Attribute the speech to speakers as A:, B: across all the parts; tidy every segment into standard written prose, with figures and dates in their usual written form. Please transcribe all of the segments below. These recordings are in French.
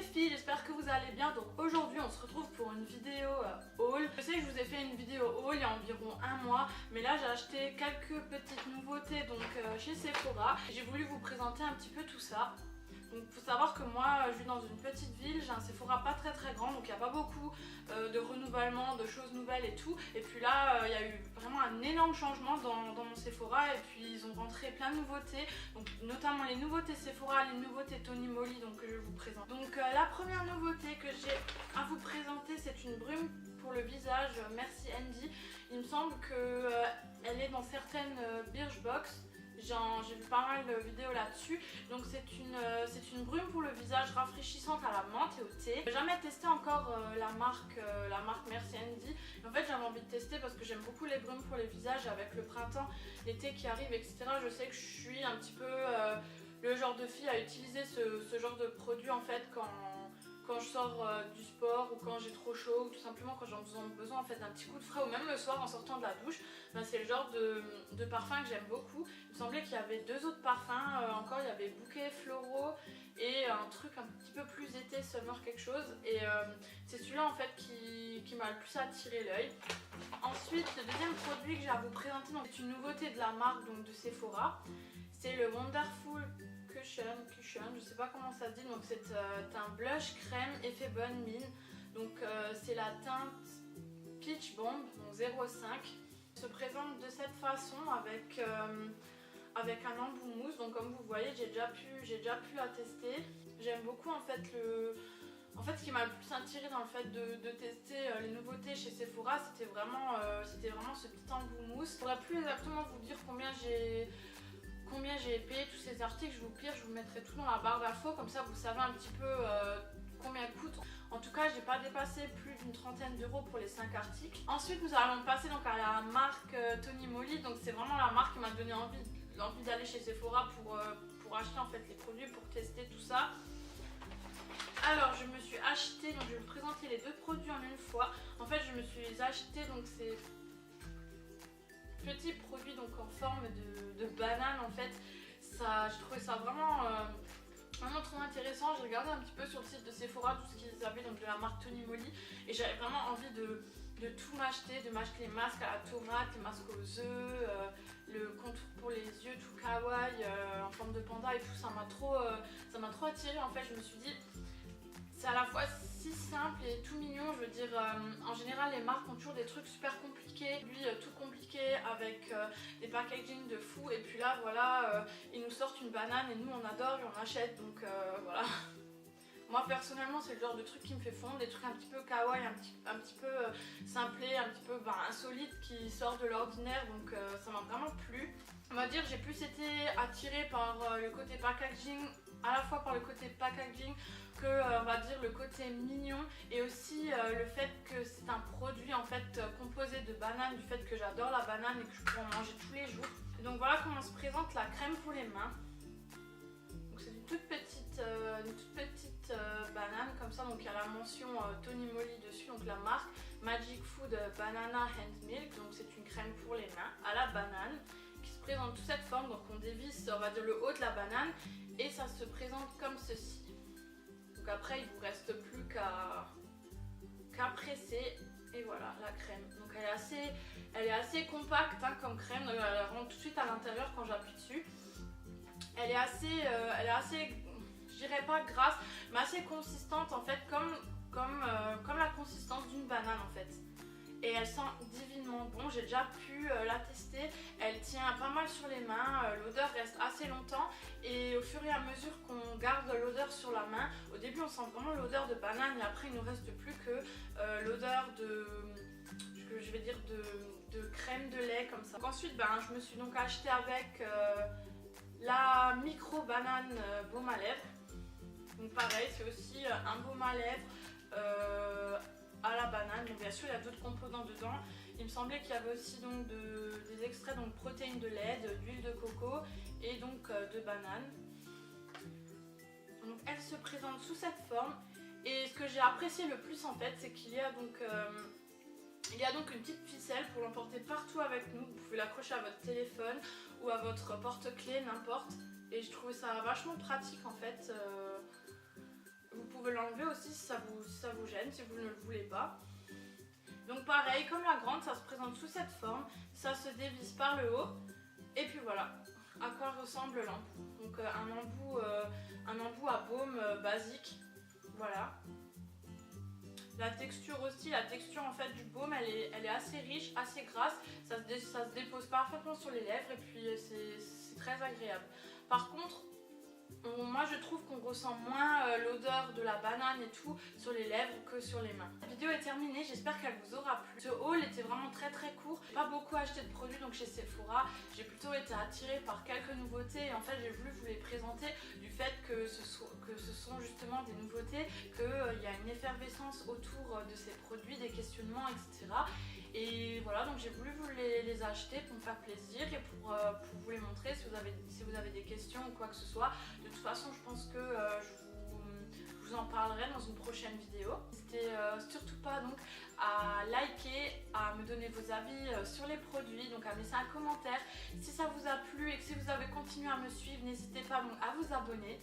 A: filles, j'espère que vous allez bien. Donc aujourd'hui on se retrouve pour une vidéo haul. Je sais que je vous ai fait une vidéo haul il y a environ un mois, mais là j'ai acheté quelques petites nouveautés donc chez Sephora. J'ai voulu vous présenter un petit peu tout ça. Donc il faut savoir que moi je vis dans une petite ville, j'ai un Sephora pas très grand, donc il n'y a pas beaucoup de renouvellement, de choses nouvelles et tout. Et puis là il y a eu vraiment un énorme changement dans mon Sephora, et puis ils ont rentré plein de nouveautés, donc notamment les nouveautés Sephora, les nouveautés Tony Moly, donc que je vous présente. Donc la première nouveauté que j'ai à vous présenter, c'est une brume pour le visage Merci Andy. Il me semble que elle est dans certaines Birchbox. J'ai vu pas mal de vidéos là-dessus. Donc c'est une brume pour le visage rafraîchissante à la menthe et au thé. J'ai jamais testé encore la marque Merci Andy. En fait j'avais envie de tester parce que j'aime beaucoup les brumes pour les visages avec le printemps, l'été qui arrive, etc. Je sais que je suis un petit peu le genre de fille à utiliser ce genre de produit en fait quand je sors du sport, ou quand j'ai trop chaud, ou tout simplement quand j'ai besoin en fait d'un petit coup de frais, ou même le soir en sortant de la douche. Ben, c'est le genre de parfum que j'aime beaucoup. Il me semblait qu'il y avait deux autres parfums encore, il y avait bouquet floraux et un truc un petit peu plus été, summer quelque chose. Et c'est celui-là en fait qui m'a le plus attiré l'œil. Ensuite, le deuxième produit que j'ai à vous présenter, c'est une nouveauté de la marque, donc de Sephora. C'est le Wonderful Cushion, je sais pas comment ça se dit, donc c'est un blush crème effet bonne mine. Donc c'est la teinte Peach Bomb, donc 0,5. Il se présente de cette façon avec un embout mousse. Donc comme vous voyez, j'ai déjà pu la tester. J'aime beaucoup en fait ce qui m'a le plus attiré dans le fait de tester les nouveautés chez Sephora, c'était vraiment ce petit embout mousse. Je pourrais plus exactement vous dire combien j'ai payé tous ces articles. Je vous mettrai tout dans la barre d'infos, comme ça vous savez un petit peu combien coûte. En tout cas j'ai pas dépassé plus d'une trentaine d'euros pour les 5 articles. Ensuite nous allons passer donc à la marque Tony Moly. Donc c'est vraiment la marque qui m'a donné envie d'aller chez Sephora pour acheter en fait les produits, pour tester tout ça. Alors je me suis acheté, donc je vais vous présenter les deux produits en une fois. En fait je me suis acheté donc ces petits produits donc en forme de banane en fait. Je trouvais ça vraiment trop intéressant. J'ai regardé un petit peu sur le site de Sephora tout ce qu'ils avaient donc de la marque Tony Moly, et j'avais vraiment envie de tout m'acheter, de m'acheter les masques à la tomate, les masques aux œufs, le contour pour les yeux tout kawaii en forme de panda et tout. Ça m'a trop attiré en fait. Je me suis dit c'est à la fois si simple et tout mignon. Je veux dire, en général les marques ont toujours des trucs super compliqués, lui tout compliqué avec des packaging de fou, et puis là voilà, ils nous sortent une banane et nous on adore et on achète, donc voilà. Moi personnellement c'est le genre de truc qui me fait fondre, des trucs un petit peu kawaii, un petit peu simplés, un petit peu insolites qui sortent de l'ordinaire, donc ça m'a vraiment plu. On va dire j'ai plus été attirée par le côté packaging, à la fois par le côté packaging que on va dire le côté mignon, et aussi le fait que c'est un produit en fait composé de bananes, du fait que j'adore la banane et que je pourrais en manger tous les jours. Et donc voilà comment se présente la crème pour les mains. Donc c'est une toute petite banane comme ça, donc il y a la mention Tony Moly dessus, donc la marque Magic Food Banana Hand Milk. Donc c'est une crème pour les mains à la banane qui se présente sous cette forme. Donc on dévisse on va dire le haut de la banane et ça se présente comme ceci. Donc après il vous reste plus qu'à presser, et voilà la crème. Donc elle est assez compacte hein, comme crème, donc elle rentre tout de suite à l'intérieur quand j'appuie dessus. Elle est assez, je dirais pas grasse, mais assez consistante en fait, comme la consistance d'une banane en fait. Et elle sent divinement bon. J'ai déjà pu la tester, elle tient pas mal sur les mains, l'odeur reste assez longtemps, et au fur et à mesure qu'on garde l'odeur sur la main, au début on sent vraiment l'odeur de banane, et après il ne nous reste plus que l'odeur de crème de lait comme ça. Donc ensuite je me suis donc acheté avec la micro banane baume à lèvres. Donc pareil, c'est aussi un baume à lèvres à la banane. Donc bien sûr il y a d'autres composants dedans. Il me semblait qu'il y avait aussi donc des extraits, donc protéines de lait, d'huile de coco et donc de banane. Donc elle se présente sous cette forme, et ce que j'ai apprécié le plus en fait, c'est qu'il y a donc une petite ficelle pour l'emporter partout avec nous. Vous pouvez l'accrocher à votre téléphone ou à votre porte-clés, n'importe. Et je trouvais ça vachement pratique en fait. Vous pouvez l'enlever aussi si ça vous gêne, si vous ne le voulez pas. Donc pareil, comme la grande, ça se présente sous cette forme, ça se dévisse par le haut. Et puis voilà, à quoi ressemble l'embout. Donc un embout à baume basique, voilà. La texture aussi, la texture en fait du baume, elle est assez riche, assez grasse. Ça se dépose parfaitement sur les lèvres et puis c'est très agréable. Par contre, moi je trouve qu'on ressent moins l'odeur de la banane et tout sur les lèvres que sur les mains. La vidéo est terminée, j'espère qu'elle vous aura plu. Ce haul était vraiment très court. J'ai pas beaucoup acheté de produits donc chez Sephora. J'ai plutôt été attirée par quelques nouveautés et en fait j'ai voulu vous les présenter du fait que ce sont justement des nouveautés, qu'il y a une effervescence autour de ces produits, des questionnements, etc. Et voilà, donc j'ai voulu vous les acheter pour me faire plaisir et pour vous les montrer si vous avez des questions ou quoi que ce soit. De toute façon, je pense que je vous en parlerai dans une prochaine vidéo. N'hésitez surtout pas donc à liker, à me donner vos avis sur les produits, donc à me laisser un commentaire. Si ça vous a plu et que si vous avez continué à me suivre, n'hésitez pas donc à vous abonner.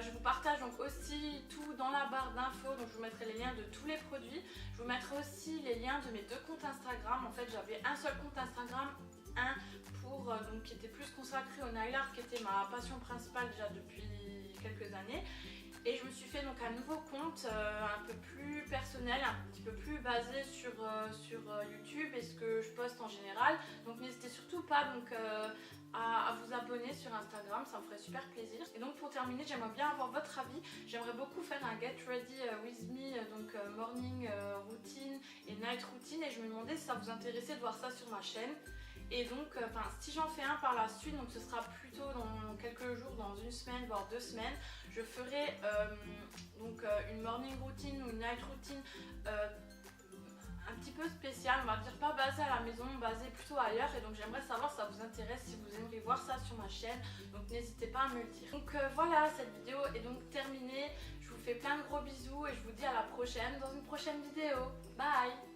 A: Je vous partage donc aussi tout dans la barre d'infos, donc je vous mettrai les liens de tous les produits. Je vous mettrai aussi les liens de mes 2 comptes Instagram. En fait, j'avais un seul compte Instagram, un donc, qui était plus consacré au nail art, qui était ma passion principale déjà depuis quelques années. Et je me suis fait donc un nouveau compte un peu plus personnel, un petit peu plus basé sur YouTube et ce que je poste en général. Donc n'hésitez surtout pas donc, à vous abonner sur Instagram, ça me ferait super plaisir. Et donc pour terminer, j'aimerais bien avoir votre avis. J'aimerais beaucoup faire un Get Ready With Me, donc morning routine et night routine. Et je me demandais si ça vous intéressait de voir ça sur ma chaîne. Et donc, si j'en fais un par la suite, donc ce sera plutôt dans quelques jours, dans une semaine, voire 2 semaines, je ferai une morning routine ou une night routine un petit peu spéciale, on va dire pas basée à la maison, basée plutôt ailleurs. Et donc j'aimerais savoir si ça vous intéresse, si vous aimeriez voir ça sur ma chaîne. Donc n'hésitez pas à me le dire. Donc voilà, cette vidéo est donc terminée. Je vous fais plein de gros bisous et je vous dis à la prochaine dans une prochaine vidéo. Bye!